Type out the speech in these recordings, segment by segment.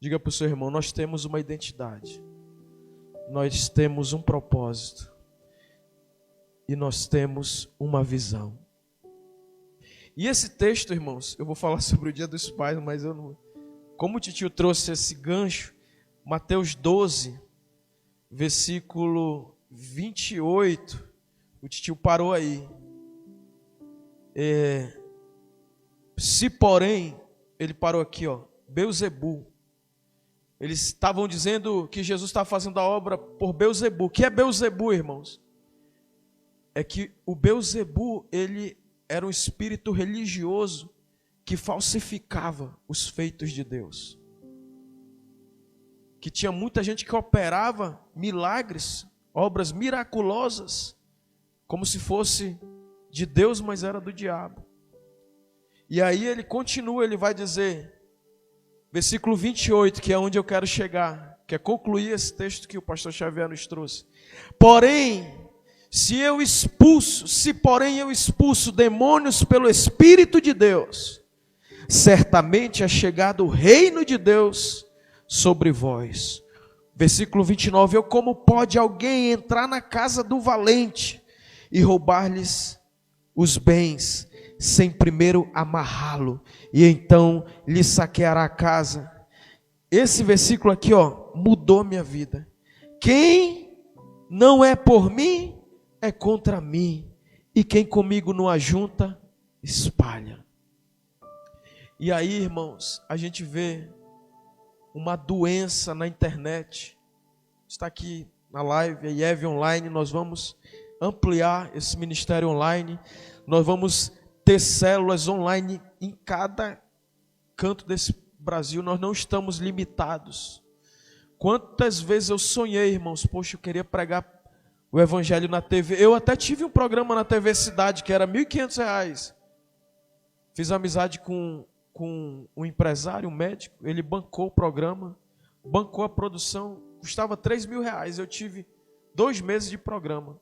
Diga para o seu irmão, nós temos uma identidade. Nós temos um propósito. E nós temos uma visão. E esse texto, irmãos, eu vou falar sobre o Dia dos Pais, mas eu não... Como o titio trouxe esse gancho, Mateus 12, versículo 28, o titio parou aí. Se porém, ele parou aqui, ó, Beelzebu. Eles estavam dizendo que Jesus estava fazendo a obra por Beelzebu. O que é Beelzebu, irmãos? É que o Beelzebu, ele era um espírito religioso que falsificava os feitos de Deus. Que tinha muita gente que operava milagres, obras miraculosas, como se fosse de Deus, mas era do diabo. E aí ele continua, ele vai dizer, versículo 28, que é onde eu quero chegar, que é concluir esse texto que o pastor Xavier nos trouxe. Porém, se porém eu expulso demônios pelo Espírito de Deus, certamente é chegado o reino de Deus sobre vós. Versículo 29, ou como pode alguém entrar na casa do valente e roubar-lhes os bens, sem primeiro amarrá-lo, e então lhe saqueará a casa. Esse versículo aqui, ó, mudou minha vida. Quem não é por mim, é contra mim, e quem comigo não ajunta, espalha. E aí, irmãos, a gente vê uma doença na internet. Está aqui na live, a IEV Online, nós vamos ampliar esse ministério online, nós vamos ter células online em cada canto desse Brasil, nós não estamos limitados. Quantas vezes eu sonhei, irmãos, poxa, eu queria pregar o evangelho na TV, eu até tive um programa na TV Cidade, que era R$ 1.500, fiz amizade com um empresário, um médico, ele bancou o programa, bancou a produção, custava R$3.000, eu tive 2 meses de programa,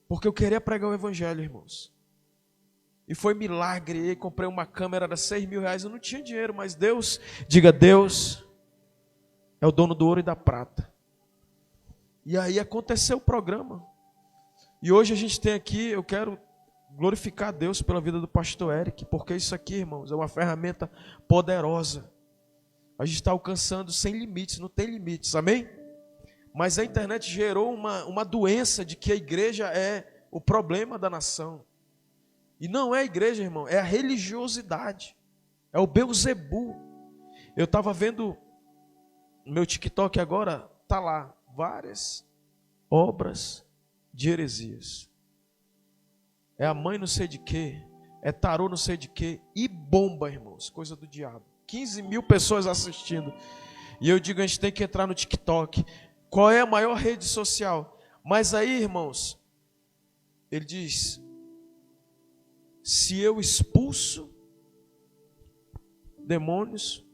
porque eu queria pregar o evangelho, irmãos, e foi milagre, e comprei uma câmera, era R$6.000, eu não tinha dinheiro, mas Deus, diga, Deus é o dono do ouro e da prata, e aí aconteceu o programa, e hoje a gente tem aqui, eu quero glorificar a Deus pela vida do pastor Eric, porque isso aqui, irmãos, é uma ferramenta poderosa. A gente está alcançando sem limites, não tem limites, amém? Mas a internet gerou uma doença de que a igreja é o problema da nação. E não é a igreja, irmão, é a religiosidade, é o Beelzebu. Eu estava vendo no meu TikTok agora, está lá, várias obras de heresias. É a mãe não sei de quê, é tarô não sei de quê, e bomba, irmãos, coisa do diabo. 15.000 pessoas assistindo. E eu digo, a gente tem que entrar no TikTok. Qual é a maior rede social? Mas aí, irmãos, ele diz, se eu expulso demônios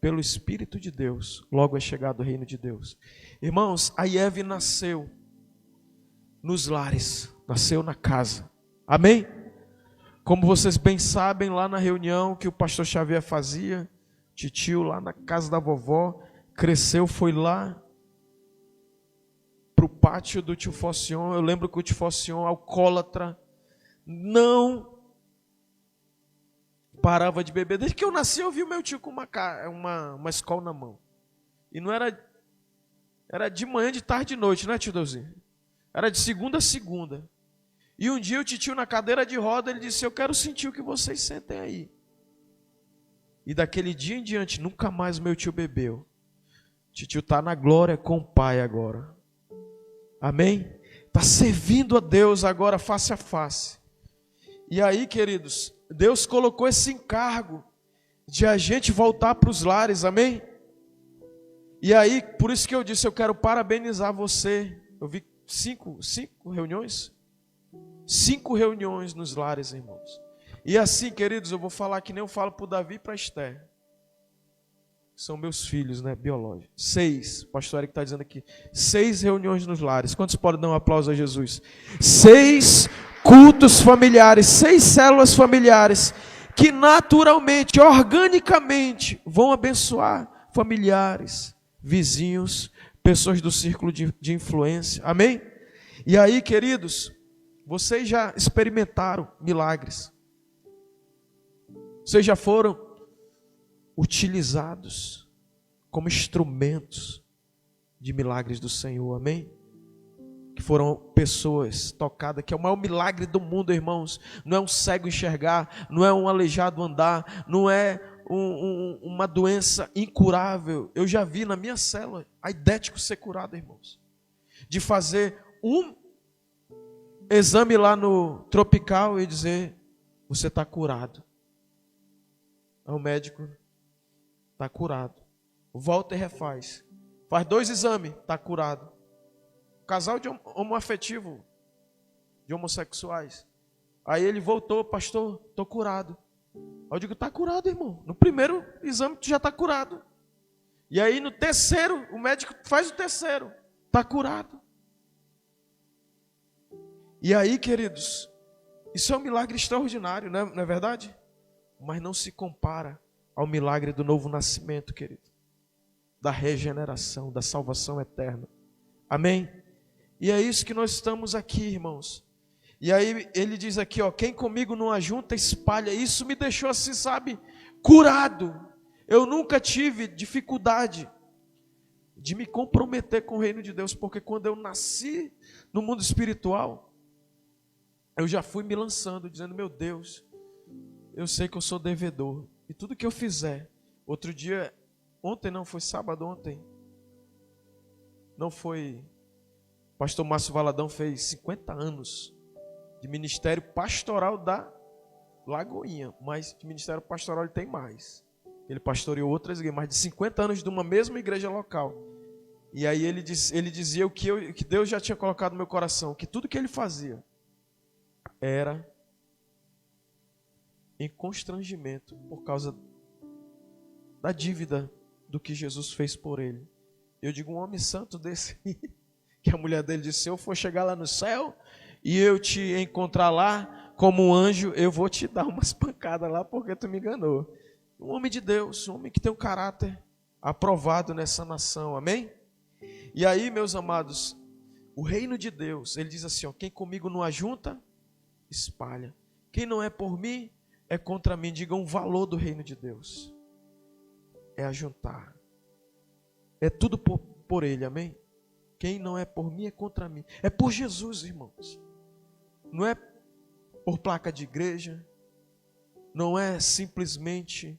pelo Espírito de Deus, logo é chegado o reino de Deus. Irmãos, a IEV nasceu nos lares, nasceu na casa. Amém? Como vocês bem sabem, lá na reunião que o pastor Xavier fazia, titio lá na casa da vovó, cresceu, foi lá para o pátio do tio Focion. Eu lembro que o tio Focion, alcoólatra, não parava de beber. Desde que eu nasci, eu vi o meu tio com uma escola na mão. E não era de manhã, de tarde, de noite, não é, tio Deusinho? Era de segunda a segunda. E um dia o titio na cadeira de roda, ele disse, eu quero sentir o que vocês sentem aí. E daquele dia em diante, nunca mais meu tio bebeu. O titio está na glória com o pai agora. Amém? Está servindo a Deus agora face a face. E aí, queridos, Deus colocou esse encargo de a gente voltar para os lares, amém? E aí, por isso que eu disse, eu quero parabenizar você. Eu vi 5 reuniões? 5 reuniões nos lares, irmãos. E assim, queridos, eu vou falar que nem eu falo para o Davi e para a Esther. São meus filhos, né, biológicos. 6, o pastor Eric está dizendo aqui. 6 reuniões nos lares. Quantos podem dar um aplauso a Jesus? 6 cultos familiares, 6 células familiares, que naturalmente, organicamente, vão abençoar familiares, vizinhos, pessoas do círculo de influência. Amém? E aí, queridos, vocês já experimentaram milagres. Vocês já foram utilizados como instrumentos de milagres do Senhor. Amém? Que foram pessoas tocadas, que é o maior milagre do mundo, irmãos. Não é um cego enxergar, não é um aleijado andar, não é uma doença incurável. Eu já vi na minha célula aidético ser curado, irmãos. De fazer um exame lá no Tropical e dizer: você está curado. Aí o médico: está curado. Volta e refaz. Faz 2 exames, está curado. Casal de homoafetivo, de homossexuais. Aí ele voltou: pastor, estou curado. Aí eu digo: está curado, irmão. No primeiro exame tu já está curado. E aí no terceiro, o médico faz o terceiro. Está curado. E aí, queridos, isso é um milagre extraordinário, não é verdade? Mas não se compara ao milagre do novo nascimento, querido. Da regeneração, da salvação eterna. Amém? E é isso que nós estamos aqui, irmãos. E aí ele diz aqui, ó: quem comigo não ajunta, espalha. Isso me deixou assim, sabe, curado. Eu nunca tive dificuldade de me comprometer com o reino de Deus, porque quando eu nasci no mundo espiritual, eu já fui me lançando, dizendo: meu Deus, eu sei que eu sou devedor, e tudo que eu fizer. Outro dia, ontem não, foi sábado ontem, não foi, pastor Márcio Valadão fez 50 anos de ministério pastoral da Lagoinha, mas de ministério pastoral ele tem mais. Ele pastoreou outras igrejas, mais de 50 anos de uma mesma igreja local. E aí ele dizia o que Deus já tinha colocado no meu coração, que tudo que ele fazia era em constrangimento por causa da dívida do que Jesus fez por ele. Eu digo: um homem santo desse, que a mulher dele disse: se eu for chegar lá no céu e eu te encontrar lá como um anjo, eu vou te dar umas pancadas lá porque tu me enganou. Um homem de Deus, um homem que tem um caráter aprovado nessa nação. Amém? E aí, meus amados, o reino de Deus, ele diz assim, ó: quem comigo não ajunta, espalha. Quem não é por mim, é contra mim. Diga um valor do reino de Deus: é ajuntar. É tudo por ele, amém? Quem não é por mim, é contra mim. É por Jesus, irmãos. Não é por placa de igreja. Não é simplesmente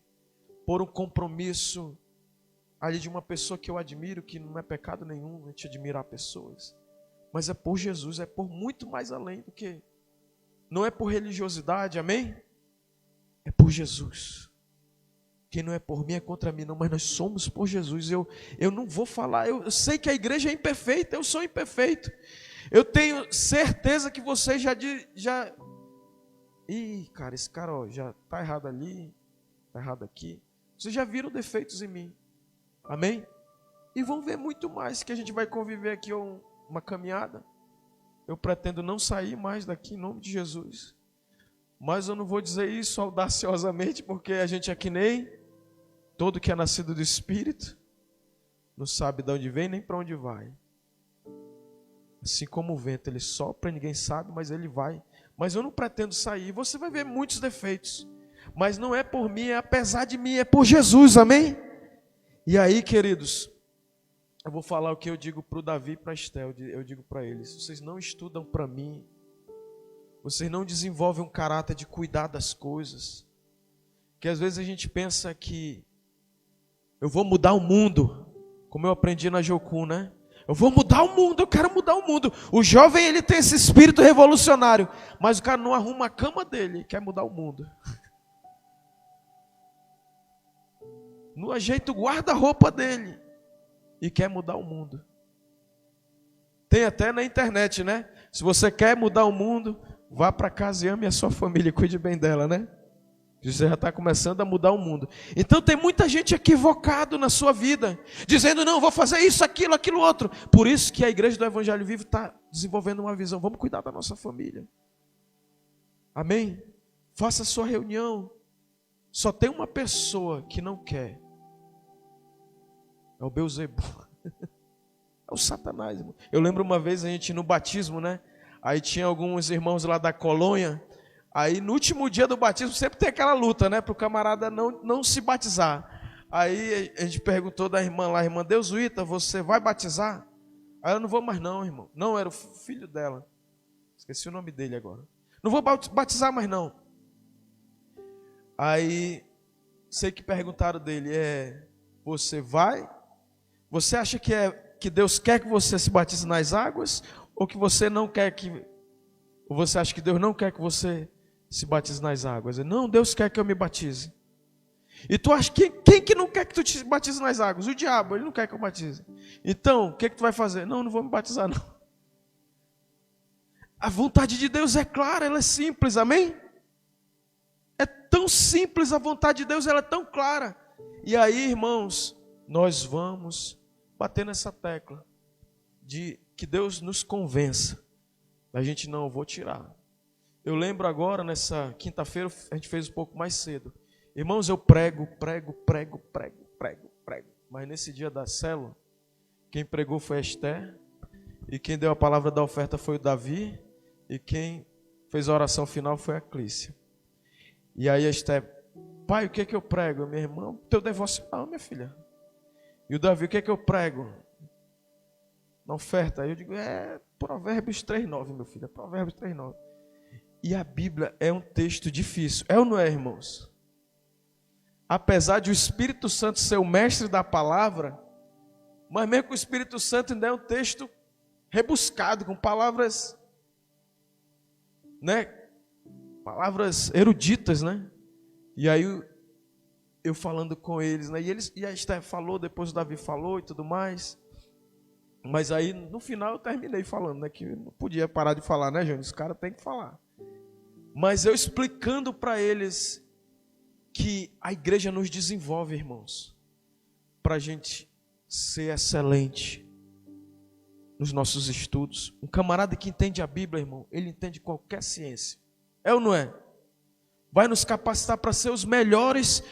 por um compromisso ali de uma pessoa que eu admiro, que não é pecado nenhum a gente admirar pessoas. Mas é por Jesus, é por muito mais além do que... Não é por religiosidade, amém? É por Jesus. Quem não é por mim é contra mim, não, mas nós somos por Jesus. Eu não vou falar, eu sei que a igreja é imperfeita, eu sou imperfeito. Eu tenho certeza que vocês já... Ih, cara, esse cara ó, já está errado ali, está errado aqui. Vocês já viram defeitos em mim, amém? E vão ver muito mais, que a gente vai conviver aqui uma caminhada. Eu pretendo não sair mais daqui em nome de Jesus. Mas eu não vou dizer isso audaciosamente, porque a gente é que nem todo que é nascido do Espírito, não sabe de onde vem nem para onde vai. Assim como o vento, ele sopra, ninguém sabe, mas ele vai. Mas eu não pretendo sair. Você vai ver muitos defeitos, mas não é por mim, é apesar de mim, é por Jesus, amém? E aí, queridos, eu vou falar o que eu digo para o Davi e para a Estel. Eu digo para eles: vocês não estudam para mim, vocês não desenvolvem um caráter de cuidar das coisas, que às vezes a gente pensa que eu vou mudar o mundo, como eu aprendi na Jocum, né? Eu vou mudar o mundo, eu quero mudar o mundo. O jovem, ele tem esse espírito revolucionário, mas o cara não arruma a cama dele, quer mudar o mundo. Não ajeita o guarda-roupa dele e quer mudar o mundo. Tem até na internet, né? Se você quer mudar o mundo, vá para casa e ame a sua família e cuide bem dela, né? Você já está começando a mudar o mundo. Então tem muita gente equivocado na sua vida, dizendo: não, vou fazer isso, aquilo outro. Por isso que a igreja do Evangelho Vivo está desenvolvendo uma visão. Vamos cuidar da nossa família. Amém? Faça a sua reunião. Só tem uma pessoa que não quer É o Beelzebub. É o Satanás, irmão. Eu lembro uma vez a gente no batismo, né? Aí tinha alguns irmãos lá da colônia. Aí no último dia do batismo sempre tem aquela luta, né? Para o camarada não se batizar. Aí a gente perguntou da irmã lá, irmã Deusuíta, você vai batizar? Aí eu não vou mais não, irmão. Não, era o filho dela. Esqueci o nome dele agora. Não vou batizar mais não. Aí, sei que perguntaram dele, você vai? Você acha que Deus quer que você se batize nas águas? Ou que você não quer que... Ou você acha que Deus não quer que você se batize nas águas? Não, Deus quer que eu me batize. E tu acha que quem que não quer que tu te batize nas águas? O diabo, ele não quer que eu batize. Então, o que tu vai fazer? Não vou me batizar não. A vontade de Deus é clara, ela é simples, amém? É tão simples a vontade de Deus, ela é tão clara. E aí, irmãos, nós vamos bater nessa tecla de que Deus nos convença. A gente não, eu vou tirar. Eu lembro agora, nessa quinta-feira, a gente fez um pouco mais cedo. Irmãos, eu prego. Mas nesse dia da célula, quem pregou foi a Esther, e quem deu a palavra da oferta foi o Davi, e quem fez a oração final foi a Clícia. E aí a Esther, pai, o que é que eu prego? Minha irmã, teu devocional, minha filha. E o Davi, o que é que eu prego? Na oferta. Aí eu digo, Provérbios 3,9, meu filho, Provérbios 3,9. E a Bíblia é um texto difícil, é ou não é, irmãos? Apesar de o Espírito Santo ser o mestre da palavra, mas mesmo que o Espírito Santo ainda é um texto rebuscado, com palavras, né? Palavras eruditas, né? E aí eu falando com eles, né? E a Esther falou, depois o Davi falou e tudo mais. Mas aí no final eu terminei falando, né? Que não podia parar de falar, né, Jânio? Os caras têm que falar. Mas eu explicando para eles que a igreja nos desenvolve, irmãos, para a gente ser excelente nos nossos estudos. Um camarada que entende a Bíblia, irmão, ele entende qualquer ciência. É ou não é? Vai nos capacitar para ser os melhores,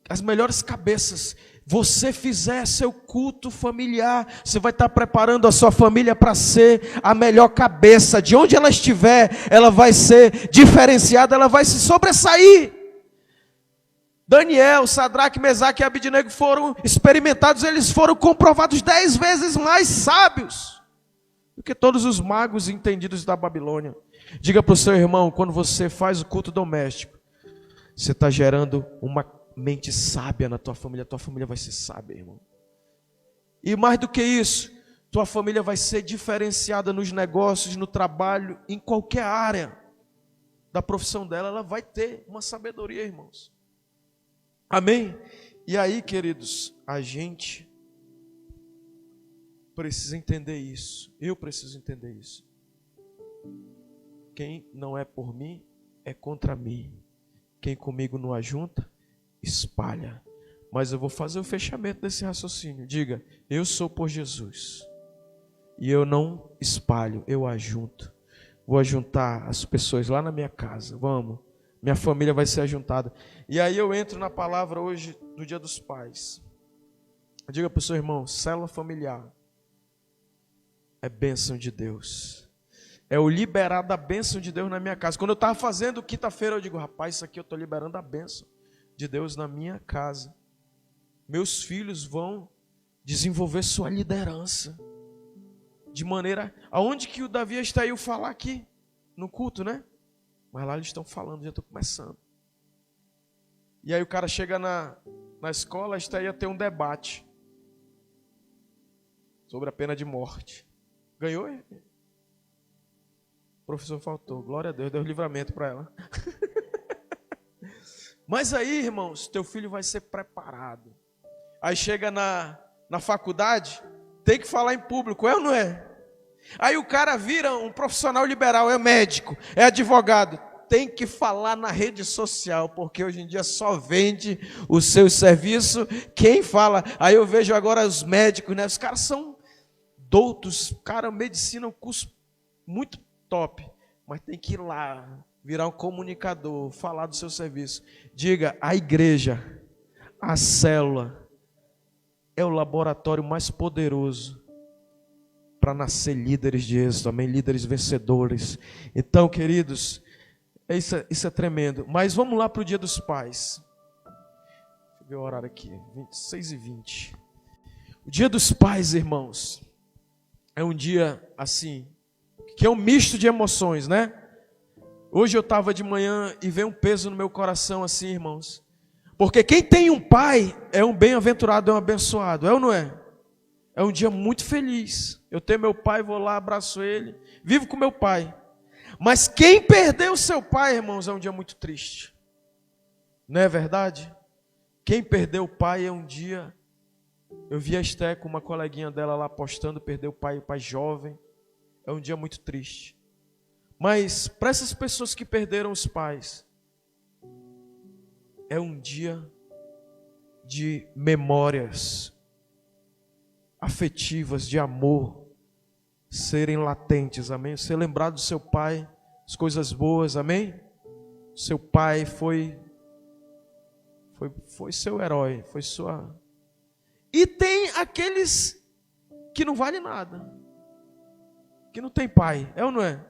as melhores cabeças. Você fizer seu culto familiar, você vai estar preparando a sua família para ser a melhor cabeça. De onde ela estiver, ela vai ser diferenciada, ela vai se sobressair. Daniel, Sadraque, Mesaque e Abidnego foram experimentados, eles foram comprovados 10 vezes mais sábios do que todos os magos entendidos da Babilônia. Diga para o seu irmão, quando você faz o culto doméstico, você está gerando uma mente sábia na tua família vai ser sábia, irmão. E mais do que isso, tua família vai ser diferenciada nos negócios, no trabalho, em qualquer área da profissão dela, ela vai ter uma sabedoria, irmãos. Amém? E aí, queridos, a gente precisa entender isso. Eu preciso entender isso. Quem não é por mim, é contra mim. Quem comigo não ajunta, espalha. Mas eu vou fazer o fechamento desse raciocínio. Diga, eu sou por Jesus. E eu não espalho, eu ajunto. Vou ajuntar as pessoas lá na minha casa. Vamos. Minha família vai ser ajuntada. E aí eu entro na palavra hoje do Dia dos Pais. Diga para o seu irmão, célula familiar é bênção de Deus. É o liberar da bênção de Deus na minha casa. Quando eu estava fazendo quinta-feira, eu digo, rapaz, isso aqui eu estou liberando a bênção de Deus na minha casa. Meus filhos vão desenvolver sua liderança. De maneira... Aonde que o Davi está aí falar aqui? No culto, né? Mas lá eles estão falando, já estou começando. E aí o cara chega na escola, está aí a ter um debate sobre a pena de morte. Ganhou? O professor faltou. Glória a Deus, deu livramento para ela. Mas aí, irmãos, teu filho vai ser preparado. Aí chega na faculdade, tem que falar em público, é ou não é? Aí o cara vira um profissional liberal, é médico, é advogado. Tem que falar na rede social, porque hoje em dia só vende o seu serviço quem fala. Aí eu vejo agora os médicos, né? Os caras são doutos, cara, medicina é um curso muito top, mas tem que ir lá, virar um comunicador, falar do seu serviço. Diga, a igreja, a célula, é o laboratório mais poderoso para nascer líderes de êxito, amém? Líderes vencedores. Então, queridos, isso é tremendo. Mas vamos lá para o Dia dos Pais. Deixa eu ver o horário aqui, 6h20. O Dia dos Pais, irmãos, é um dia assim, que é um misto de emoções, né? Hoje eu estava de manhã e veio um peso no meu coração assim, irmãos. Porque quem tem um pai é um bem-aventurado, é um abençoado, é ou não é? É um dia muito feliz. Eu tenho meu pai, vou lá, abraço ele, vivo com meu pai. Mas quem perdeu seu pai, irmãos, é um dia muito triste. Não é verdade? Quem perdeu o pai é um dia... Eu vi a Esté com uma coleguinha dela lá postando, perdeu o pai jovem. É um dia muito triste. Mas para essas pessoas que perderam os pais, é um dia de memórias afetivas, de amor, serem latentes, amém? Ser lembrado do seu pai, as coisas boas, amém? Seu pai foi seu herói, foi sua... E tem aqueles que não valem nada, que não tem pai, é ou não é?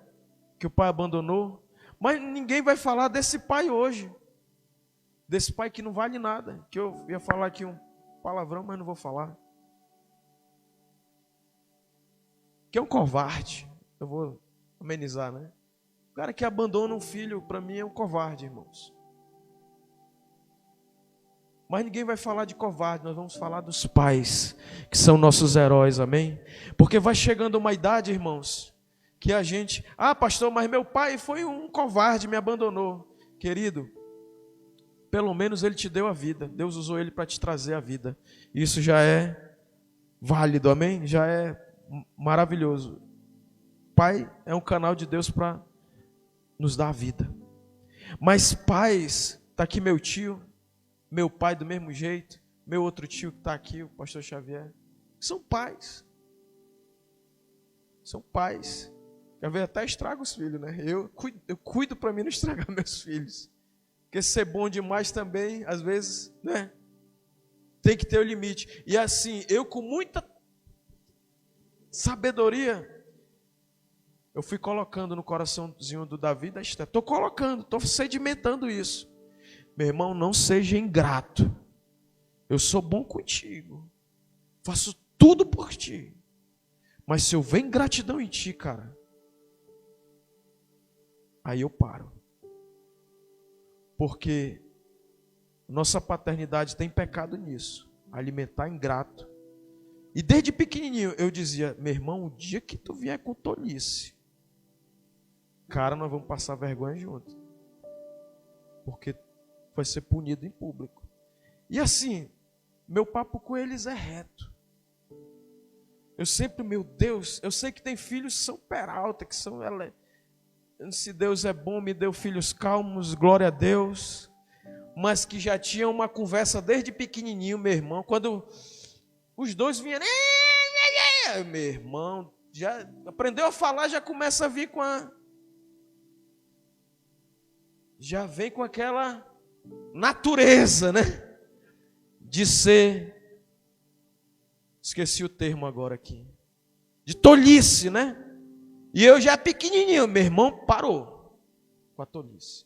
Que o pai abandonou, mas ninguém vai falar desse pai hoje, desse pai que não vale nada, que eu ia falar aqui um palavrão, mas não vou falar, que é um covarde. Eu vou amenizar, né? O cara que abandona um filho, para mim é um covarde, irmãos. Mas ninguém vai falar de covarde, nós vamos falar dos pais, que são nossos heróis, amém? Porque vai chegando uma idade, irmãos, que a gente... Ah, pastor, mas meu pai foi um covarde, me abandonou. Querido, pelo menos ele te deu a vida. Deus usou ele para te trazer a vida. Isso já é válido, amém? Já é maravilhoso. Pai é um canal de Deus para nos dar a vida. Mas pais, está aqui meu tio, meu pai do mesmo jeito, meu outro tio que está aqui, o pastor Xavier, são pais. São pais. Quer ver, até estraga os filhos, né? Eu cuido para mim não estragar meus filhos. Porque ser bom demais também, às vezes, né? Tem que ter o limite. E assim, eu com muita sabedoria, eu fui colocando no coraçãozinho do Davi da Esté. Estou colocando, estou sedimentando isso. Meu irmão, não seja ingrato. Eu sou bom contigo. Faço tudo por ti. Mas se eu ver ingratidão em ti, cara, aí eu paro. Porque nossa paternidade tem pecado nisso. Alimentar ingrato. E desde pequenininho eu dizia, meu irmão, o dia que tu vier com tolice, cara, nós vamos passar vergonha junto. Porque vai ser punido em público. E assim, meu papo com eles é reto. Eu sempre, meu Deus, eu sei que tem filhos que são peralta, que são... Se Deus é bom, me deu filhos calmos, glória a Deus. Mas que já tinham uma conversa desde pequenininho, meu irmão. Quando os dois vinham... Meu irmão, já aprendeu a falar, já começa a vir com a... Já vem com aquela... natureza, né? De ser, esqueci o termo agora aqui, de tolice, né? E eu já pequenininho, meu irmão parou com a tolice.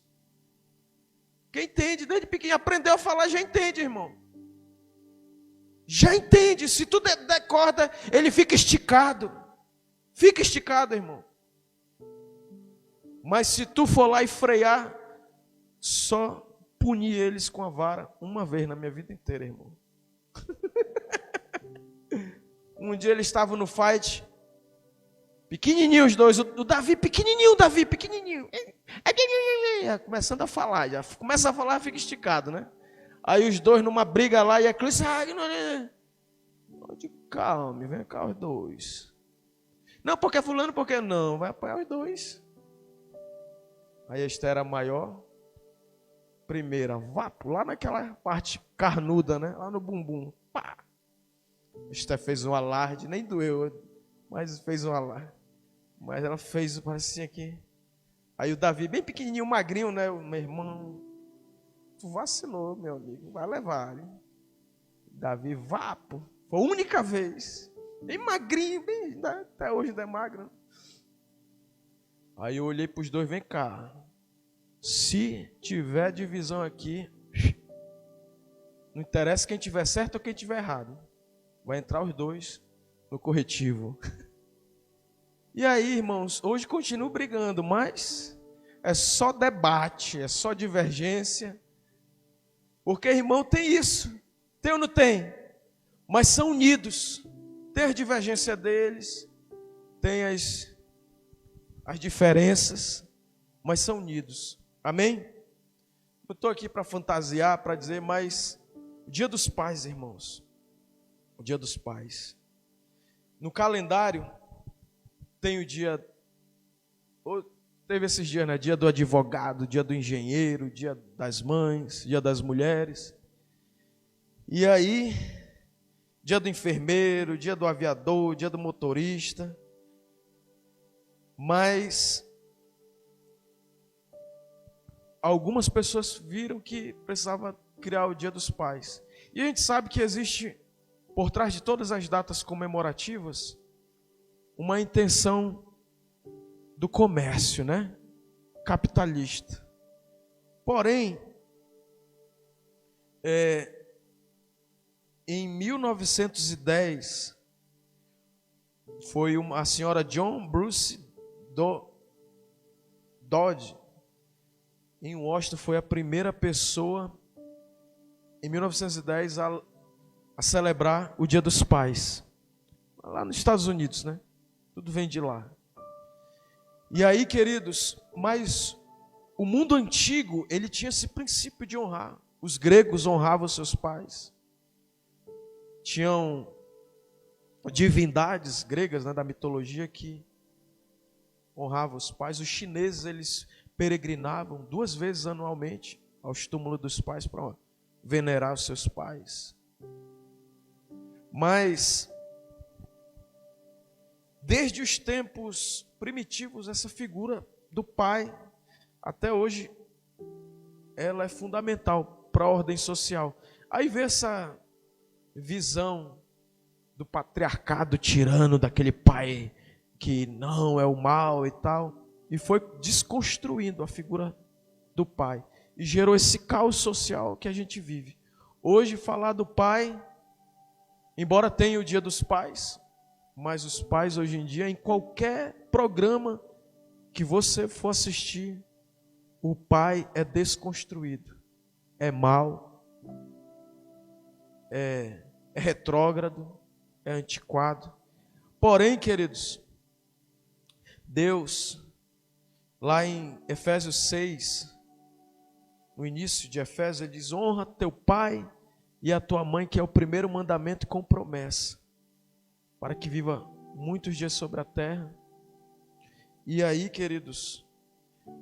Quem entende, desde pequenininho, aprendeu a falar, já entende, irmão. Já entende, se tu der corda, ele fica esticado. Fica esticado, irmão. Mas se tu for lá e frear, só puni eles com a vara uma vez na minha vida inteira, irmão. Um dia eles estavam no fight, pequenininho os dois, o Davi pequenininho, começando a falar, já começa a falar, fica esticado, né? Aí os dois numa briga lá, e a Clícia, calma, vem cá os dois. Não, porque fulano, porque não, vai apoiar os dois. Aí a Esther era maior, primeira, vapo, lá naquela parte carnuda, né? Lá no bumbum. Pá! A Esther fez um alarde, nem doeu, mas fez um alarde. Mas ela fez, parecia aqui. Aí o Davi, bem pequenininho, magrinho, né? Meu irmão, tu vacilou, meu amigo, vai levar. Hein? Davi, vapo. Foi a única vez. Bem magrinho, bem, até hoje ainda é magro. Aí eu olhei para os dois, vem cá. Se tiver divisão aqui, não interessa quem tiver certo ou quem tiver errado. Vai entrar os dois no corretivo. E aí, irmãos, hoje continuo brigando, mas é só debate, é só divergência. Porque, irmão, tem isso. Tem ou não tem? Mas são unidos. Tem a divergência deles, tem as diferenças, mas são unidos. Amém? Eu estou aqui para fantasiar, para dizer, mas o Dia dos Pais, irmãos, o Dia dos Pais. No calendário tem o dia, teve esses dias, né? Dia do advogado, dia do engenheiro, dia das mães, dia das mulheres. E aí, dia do enfermeiro, dia do aviador, dia do motorista. Mas algumas pessoas viram que precisava criar o Dia dos Pais. E a gente sabe que existe, por trás de todas as datas comemorativas, uma intenção do comércio, né? Capitalista. Porém, em 1910, foi a senhora John Bruce Dodge, em Washington, foi a primeira pessoa, em 1910, a celebrar o Dia dos Pais. Lá nos Estados Unidos, né? Tudo vem de lá. E aí, queridos, mas o mundo antigo, ele tinha esse princípio de honrar. Os gregos honravam seus pais. Tinham divindades gregas, né, da mitologia que honravam os pais. Os chineses, eles peregrinavam 2 vezes anualmente aos túmulos dos pais para venerar os seus pais. Mas desde os tempos primitivos, essa figura do pai, até hoje, ela é fundamental para a ordem social. Aí vê essa visão do patriarcado tirano, daquele pai que não é o mal e tal, e foi desconstruindo a figura do pai, e gerou esse caos social que a gente vive. Hoje, falar do pai, embora tenha o Dia dos Pais, mas os pais hoje em dia, em qualquer programa que você for assistir, o pai é desconstruído, é mau, é retrógrado, é antiquado. Porém, queridos, Deus, lá em Efésios 6, no início de Efésios, ele diz: honra teu pai e a tua mãe, que é o primeiro mandamento com promessa, para que viva muitos dias sobre a terra. E aí, queridos,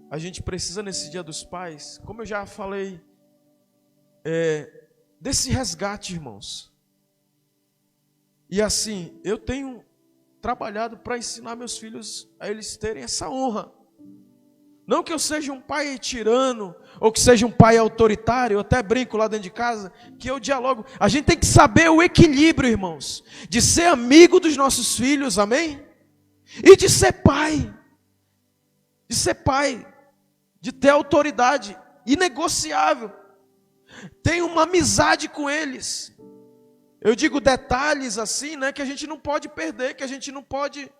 a gente precisa nesse Dia dos Pais, como eu já falei, desse resgate, irmãos. E assim, eu tenho trabalhado para ensinar meus filhos a eles terem essa honra. Não que eu seja um pai tirano, ou que seja um pai autoritário, eu até brinco lá dentro de casa, que eu dialogo. A gente tem que saber o equilíbrio, irmãos, de ser amigo dos nossos filhos, amém? E de ser pai, de ter autoridade inegociável. Tenho uma amizade com eles. Eu digo detalhes assim, né, que a gente não pode perder, que a gente não pode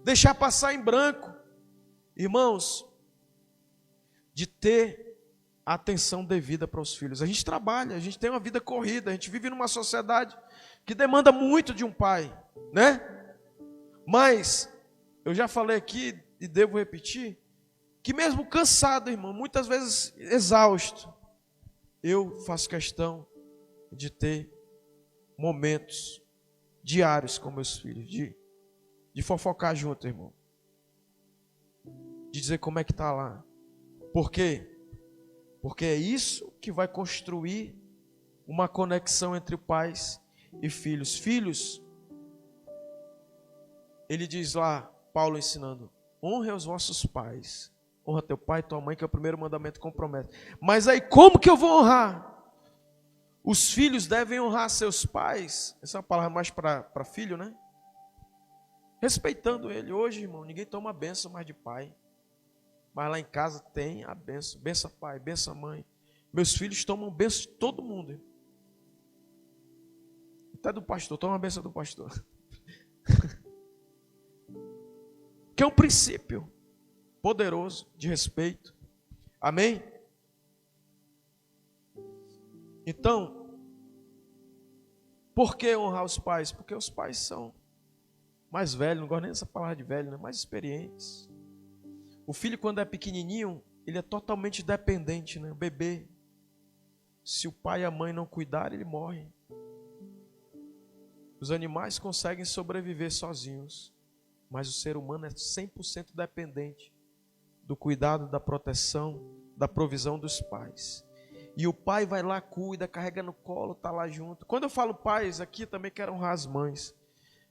deixar passar em branco. Irmãos, de ter a atenção devida para os filhos. A gente trabalha, a gente tem uma vida corrida, a gente vive numa sociedade que demanda muito de um pai, né? Mas, eu já falei aqui e devo repetir, que mesmo cansado, irmão, muitas vezes exausto, eu faço questão de ter momentos diários com meus filhos, de fofocar junto, irmão. De dizer como é que está lá. Por quê? Porque é isso que vai construir uma conexão entre pais e filhos. Filhos, ele diz lá, Paulo ensinando, honre os vossos pais. Honra teu pai e tua mãe, que é o primeiro mandamento com promessa. Mas aí, como que eu vou honrar? Os filhos devem honrar seus pais. Essa é uma palavra mais para filho, né? Respeitando ele. Hoje, irmão, ninguém toma bênção mais de pai. Mas lá em casa tem a bênção. Benção pai, benção mãe. Meus filhos tomam bênção de todo mundo. Irmão. Até do pastor, toma a bênção do pastor. Que é um princípio poderoso de respeito. Amém? Então, por que honrar os pais? Porque os pais são mais velhos, não gosto nem dessa palavra de velho, né? Mais experientes. O filho, quando é pequenininho, ele é totalmente dependente, né? O bebê, se o pai e a mãe não cuidarem, ele morre. Os animais conseguem sobreviver sozinhos, mas o ser humano é 100% dependente do cuidado, da proteção, da provisão dos pais. E o pai vai lá, cuida, carrega no colo, está lá junto. Quando eu falo pais, aqui também quero honrar as mães.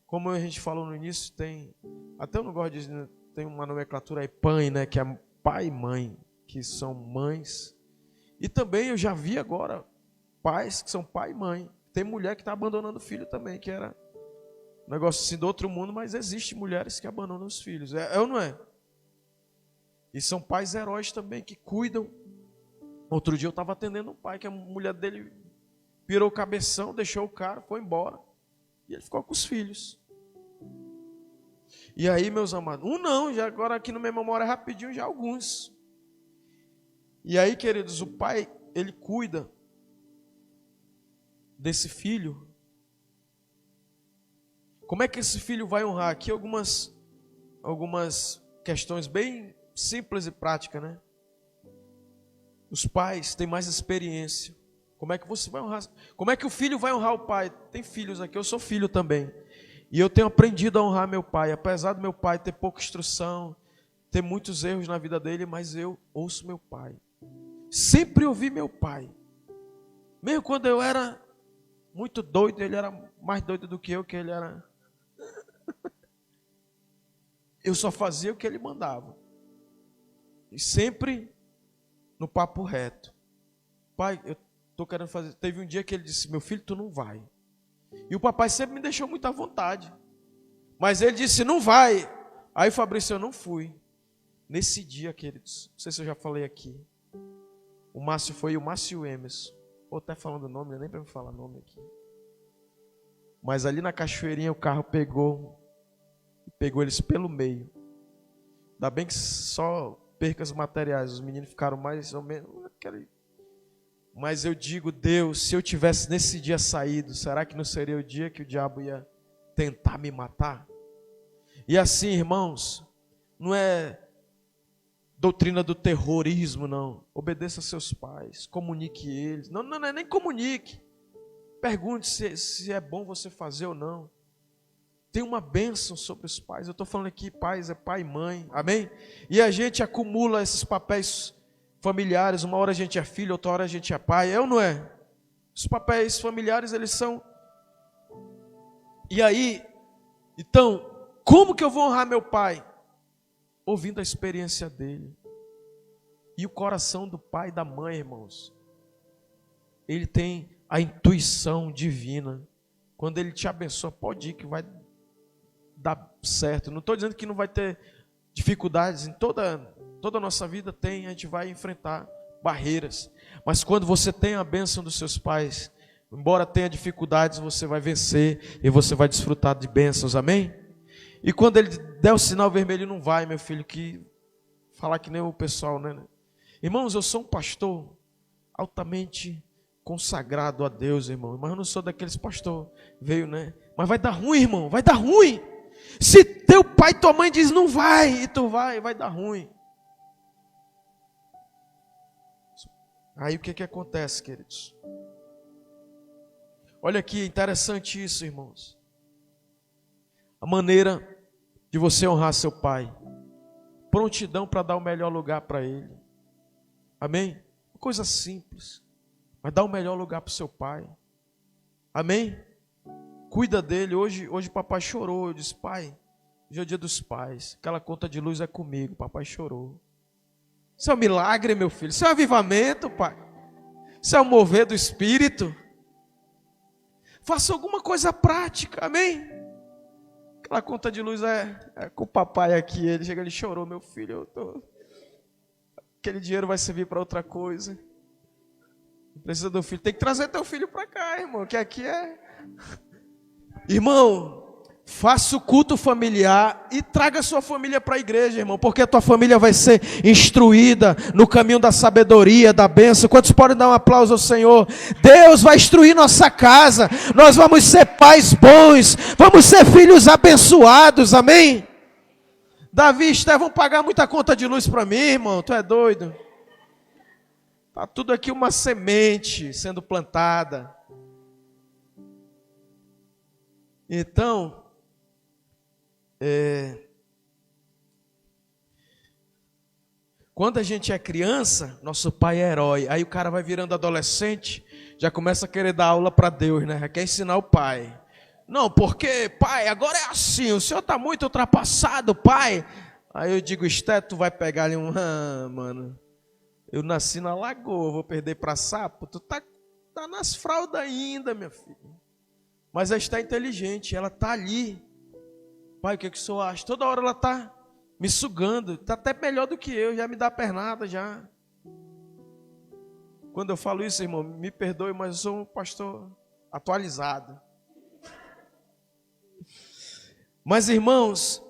Como a gente falou no início, tem, até eu não gosto de dizer, tem uma nomenclatura aí, pai, né, que é pai e mãe, que são mães. E também eu já vi agora pais que são pai e mãe. Tem mulher que está abandonando o filho também, que era um negócio assim do outro mundo, mas existe mulheres que abandonam os filhos. É ou não é? E são pais heróis também, que cuidam. Outro dia eu estava atendendo um pai, que a mulher dele virou o cabeção, deixou o cara, foi embora. E ele ficou com os filhos. E aí, meus amados, não, já agora aqui no minha memória rapidinho, já alguns. E aí, queridos, o pai, ele cuida desse filho. Como é que esse filho vai honrar? Aqui algumas questões bem simples e práticas, né? Os pais têm mais experiência. Como é que você vai honrar? Como é que o filho vai honrar o pai? Tem filhos aqui, eu sou filho também. E eu tenho aprendido a honrar meu pai. Apesar do meu pai ter pouca instrução, ter muitos erros na vida dele, mas eu ouço meu pai. Sempre ouvi meu pai. Mesmo quando eu era muito doido, ele era mais doido do que ele era. Eu só fazia o que ele mandava. E sempre no papo reto. Pai, eu estou querendo fazer. Teve um dia que ele disse: meu filho, tu não vai. E o papai sempre me deixou muito à vontade. Mas ele disse: não vai. Aí, Fabrício, eu não fui. Nesse dia, queridos, não sei se eu já falei aqui. O Márcio foi o Márcio Emerson. Ou até falando o nome, nem para me falar nome aqui. Mas ali na cachoeirinha o carro pegou eles pelo meio. Ainda bem que só percas materiais, os meninos ficaram mais ou menos. Mas eu digo, Deus, se eu tivesse nesse dia saído, será que não seria o dia que o diabo ia tentar me matar? E assim, irmãos, não é doutrina do terrorismo, não. Obedeça a seus pais, comunique eles. Não, nem comunique. Pergunte se é bom você fazer ou não. Tem uma bênção sobre os pais. Eu estou falando aqui, pais é pai e mãe, amém? E a gente acumula esses papéis familiares. Uma hora a gente é filho, outra hora a gente é pai, é ou não é? Os papéis familiares, eles são... E aí, então, como que eu vou honrar meu pai? Ouvindo a experiência dele. E o coração do pai e da mãe, irmãos, ele tem a intuição divina. Quando ele te abençoa, pode ir que vai dar certo. Não estou dizendo que não vai ter dificuldades. Em toda a nossa vida tem, a gente vai enfrentar barreiras. Mas quando você tem a bênção dos seus pais, embora tenha dificuldades, você vai vencer e você vai desfrutar de bênçãos, amém? E quando ele der o sinal vermelho, não vai, meu filho, que falar que nem o pessoal, né? Irmãos, eu sou um pastor altamente consagrado a Deus, irmão. Mas eu não sou daqueles pastor, veio, né? Mas vai dar ruim, irmão, vai dar ruim. Se teu pai e tua mãe diz não vai, e tu vai dar ruim. Aí o que acontece, queridos? Olha aqui, interessante isso, irmãos. A maneira de você honrar seu pai. Prontidão para dar o melhor lugar para ele. Amém? Coisa simples. Mas dá o melhor lugar para o seu pai. Amém? Cuida dele. Hoje papai chorou. Eu disse: pai, hoje é o dia dos pais. Aquela conta de luz é comigo. Papai chorou. Isso é um milagre, meu filho. Isso é um avivamento, pai. Isso é um mover do Espírito. faça alguma coisa prática, amém? Aquela conta de luz é com o papai aqui, ele chega, ele chorou, meu filho, aquele dinheiro vai servir para outra coisa. Não precisa do filho, tem que trazer teu filho para cá, irmão, que aqui é... Irmão, faça o culto familiar e traga sua família para a igreja, irmão, porque a tua família vai ser instruída no caminho da sabedoria, da bênção. Quantos podem dar um aplauso ao Senhor? Deus vai instruir nossa casa, nós vamos ser pais bons, vamos ser filhos abençoados, amém? Davi e Esther vão pagar muita conta de luz para mim, irmão, tu é doido? Está tudo aqui uma semente sendo plantada. Então, quando a gente é criança, nosso pai é herói. Aí o cara vai virando adolescente, já começa a querer dar aula para Deus, né? Já quer ensinar o pai. Não, porque, pai, agora é assim, o senhor está muito ultrapassado, pai. Aí eu digo, Esté, tu vai pegar ali mano, eu nasci na lagoa, vou perder para sapo? Tu tá nas fraldas ainda, minha filha. Mas ela está inteligente, ela está ali. Pai, o que o senhor acha? Toda hora ela está me sugando, está até melhor do que eu, já me dá a pernada já. Quando eu falo isso, irmão, me perdoe, mas eu sou um pastor atualizado. Mas, irmãos,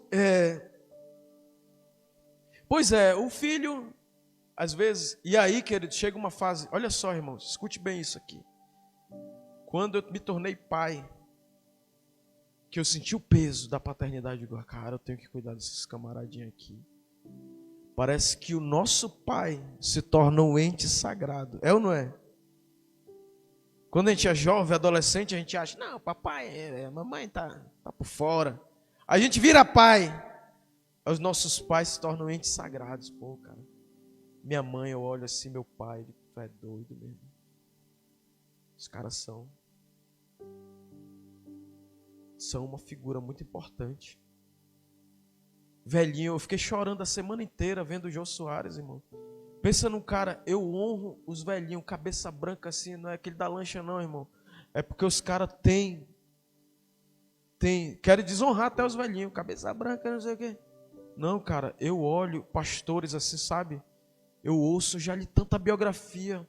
pois é, o filho, às vezes, e aí, querido, chega uma fase, olha só, irmãos, escute bem isso aqui. Quando eu me tornei pai, que eu senti o peso da paternidade, igual, cara, eu tenho que cuidar desses camaradinhos aqui. Parece que o nosso pai se torna um ente sagrado, é ou não é? Quando a gente é jovem, adolescente, a gente acha, não, papai, a mamãe tá por fora. A gente vira pai, os nossos pais se tornam entes sagrados. Pô, cara, minha mãe, eu olho assim, meu pai, tu é doido mesmo. Os caras são uma figura muito importante. Velhinho, eu fiquei chorando a semana inteira vendo o Jô Soares, irmão. Pensa num cara, eu honro os velhinhos, cabeça branca assim, não é aquele da lancha não, irmão. É porque os caras querem desonrar até os velhinhos, cabeça branca, não sei o quê. Não, cara, eu olho pastores assim, sabe? Eu ouço, já li tanta biografia.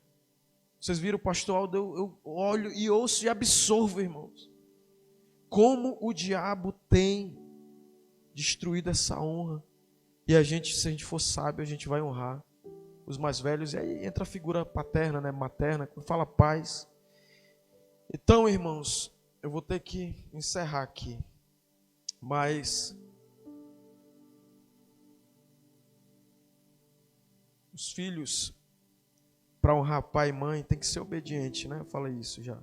Vocês viram o pastor Aldo, eu olho e ouço e absorvo, irmãos. Como o diabo tem destruído essa honra. E a gente, se a gente for sábio, a gente vai honrar os mais velhos. E aí entra a figura paterna, né, materna, quando fala pais. Então, irmãos, eu vou ter que encerrar aqui. Mas os filhos, para honrar pai e mãe, tem que ser obediente, né? Eu falei isso já.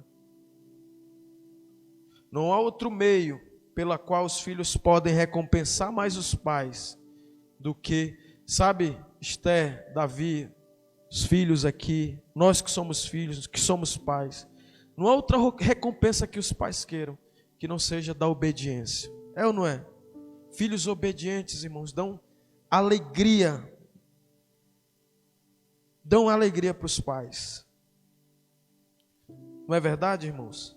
Não há outro meio pela qual os filhos podem recompensar mais os pais do que, sabe, Esther, Davi, os filhos aqui, nós que somos filhos, que somos pais. Não há outra recompensa que os pais queiram que não seja da obediência. É ou não é? Filhos obedientes, irmãos, dão alegria para os pais. Não é verdade, irmãos?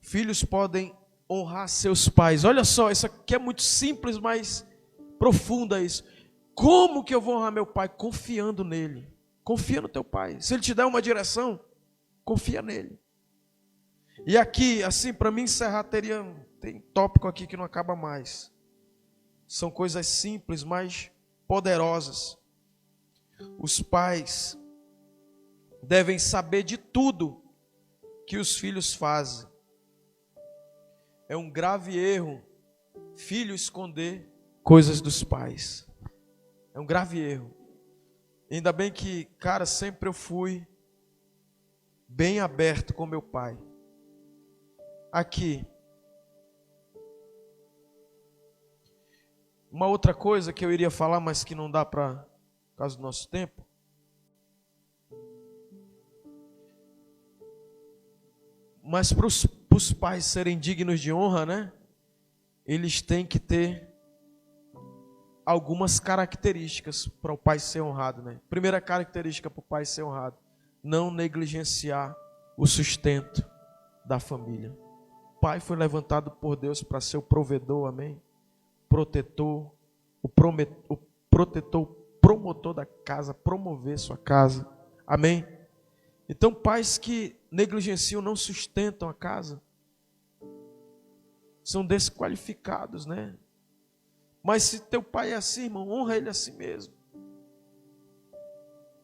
Filhos podem honrar seus pais. Olha só, isso aqui é muito simples, mas profunda isso. Como que eu vou honrar meu pai? Confiando nele. Confia no teu pai. Se ele te der uma direção, confia nele. E aqui, assim, para mim encerrar, tem tópico aqui que não acaba mais. São coisas simples, mas poderosas. Os pais devem saber de tudo que os filhos fazem. É um grave erro filho esconder coisas dos pais. É um grave erro. Ainda bem que, cara, sempre eu fui bem aberto com meu pai. Aqui. Uma outra coisa que eu iria falar, mas que não dá por causa do nosso tempo. Mas para os pais serem dignos de honra, né? Eles têm que ter algumas características para o pai ser honrado, né? Primeira característica para o pai ser honrado: não negligenciar o sustento da família. O pai foi levantado por Deus para ser o provedor, amém? Protetor, o protetor, o promotor da casa, promover sua casa, amém? Então, pais que negligenciam, não sustentam a casa, são desqualificados, né? Mas se teu pai é assim, irmão, honra ele assim mesmo.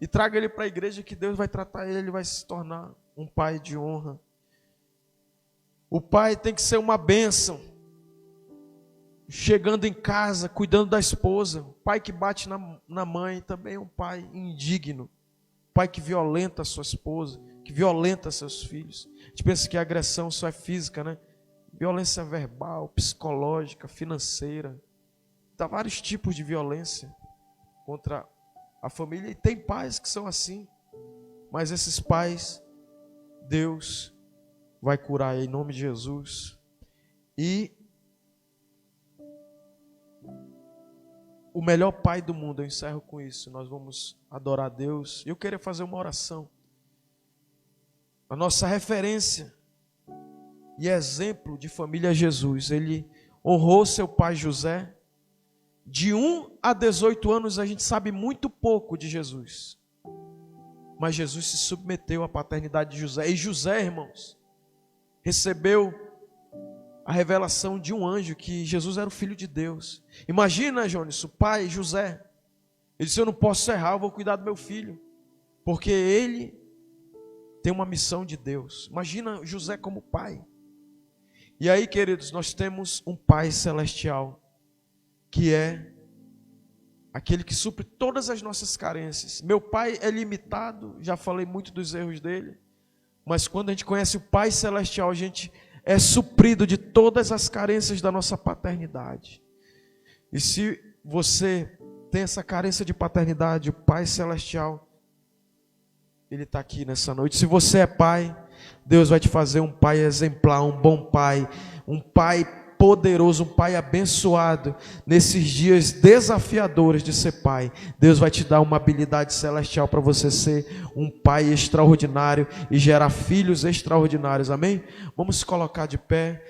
E traga ele para a igreja que Deus vai tratar ele, ele vai se tornar um pai de honra. O pai tem que ser uma bênção. Chegando em casa, cuidando da esposa. O pai que bate na mãe também é um pai indigno. O pai que violenta a sua esposa, que violenta seus filhos. A gente pensa que a agressão só é física, né? Violência verbal, psicológica, financeira. Há vários tipos de violência contra a família. E tem pais que são assim. Mas esses pais, Deus vai curar em nome de Jesus. E o melhor pai do mundo, eu encerro com isso. Nós vamos adorar a Deus. E eu queria fazer uma oração. A nossa referência e exemplo de família é Jesus. Ele honrou seu pai José. De 1 a 18 anos a gente sabe muito pouco de Jesus. Mas Jesus se submeteu à paternidade de José. E José, irmãos, recebeu a revelação de um anjo que Jesus era o filho de Deus. Imagina, Jones, o pai José. Ele disse: eu não posso errar, eu vou cuidar do meu filho. Porque ele tem uma missão de Deus. Imagina José como pai. E aí, queridos, nós temos um Pai celestial, que é aquele que supre todas as nossas carências. Meu pai é limitado, já falei muito dos erros dele, mas quando a gente conhece o Pai celestial, a gente é suprido de todas as carências da nossa paternidade. E se você tem essa carência de paternidade, o Pai celestial, Ele está aqui nessa noite. Se você é pai, Deus vai te fazer um pai exemplar, um bom pai, um pai poderoso, um pai abençoado. Nesses dias desafiadores de ser pai, Deus vai te dar uma habilidade celestial para você ser um pai extraordinário e gerar filhos extraordinários, amém? Vamos se colocar de pé.